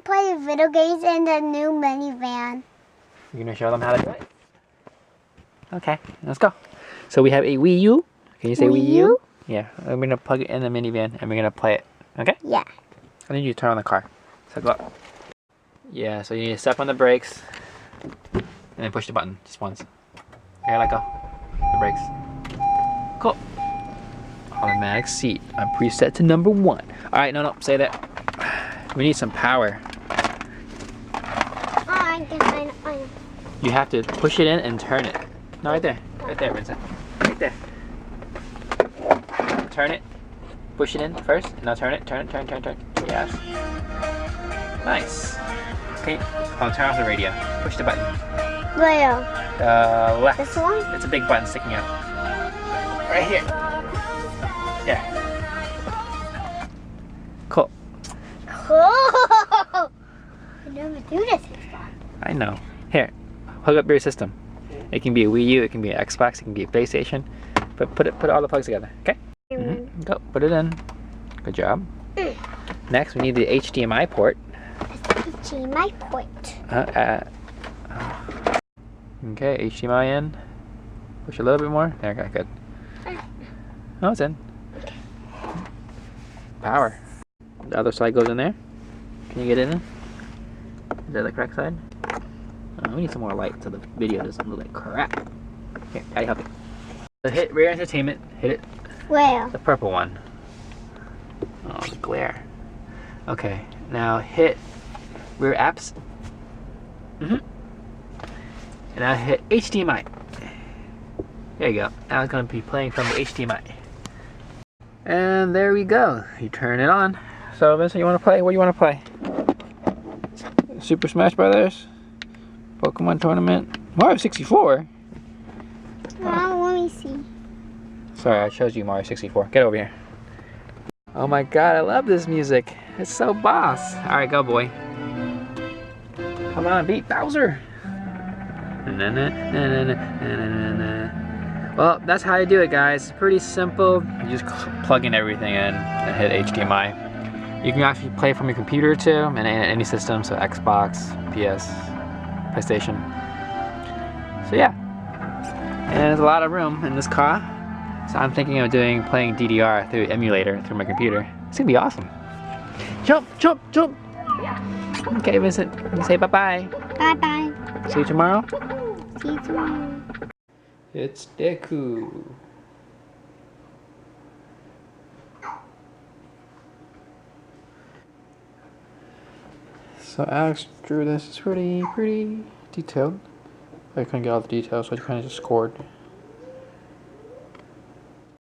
to play video games in the new minivan. You're gonna show them how to do it? Okay, let's go. So we have a Wii U. Can you say Wii U? Yeah, I'm gonna plug it in the minivan and we're gonna play it. Okay? Yeah. I need you to turn on the car. So go up. Yeah, so you need to step on the brakes and then push the button just once. Okay, let go. The brakes. Cool. Automatic seat. I'm preset to number 1. Alright, no, say that. We need some power. I know. You have to push it in and turn it. No, right there. Right there, Vincent. Right there. Turn it. Push it in first. Now turn it. Turn. Yes. Nice. Okay. Oh, turn off the radio. Push the button. Where? Left. This one? It's a big button sticking out. Right here. Yeah. Cool. Oh! I never do this before. I know. Here. Hook up your system. It can be a Wii U, it can be an Xbox, it can be a PlayStation. But put all the plugs together. Okay? Go. Put it in. Good job. Next, we need the HDMI port. HDMI port. Okay, HDMI in. Push a little bit more. There, okay, good. Oh, it's in. Power. The other side goes in there. Can you get it in? Is that the correct side? Oh, we need some more light so the video doesn't look like crap. Here, Daddy, help you. So hit rear entertainment. Hit it. Where? The purple one. Oh, the glare. Okay, now hit rear apps. And now hit HDMI. There you go. Now it's going to be playing from the HDMI. And there we go. You turn it on. So Vincent, you want to play? What do you want to play? Super Smash Brothers? Pokemon Tournament? Mario 64? Let me see. Sorry, I chose you Mario 64. Get over here. Oh my god, I love this music. It's so boss. Alright, go boy. Come on, beat Bowser. Well, that's how you do it, guys. Pretty simple. You just plug in everything in and hit HDMI. You can actually play from your computer too, and any system, so Xbox, PS, PlayStation. So yeah. And there's a lot of room in this car. So I'm thinking of playing DDR through emulator through my computer. It's gonna be awesome. Jump, jump, jump! Okay, Vincent, you say bye-bye. Bye-bye. See you tomorrow? See you tomorrow. It's Deku. So Alex drew this. It's pretty detailed. I couldn't get all the details, so I kind of just scored.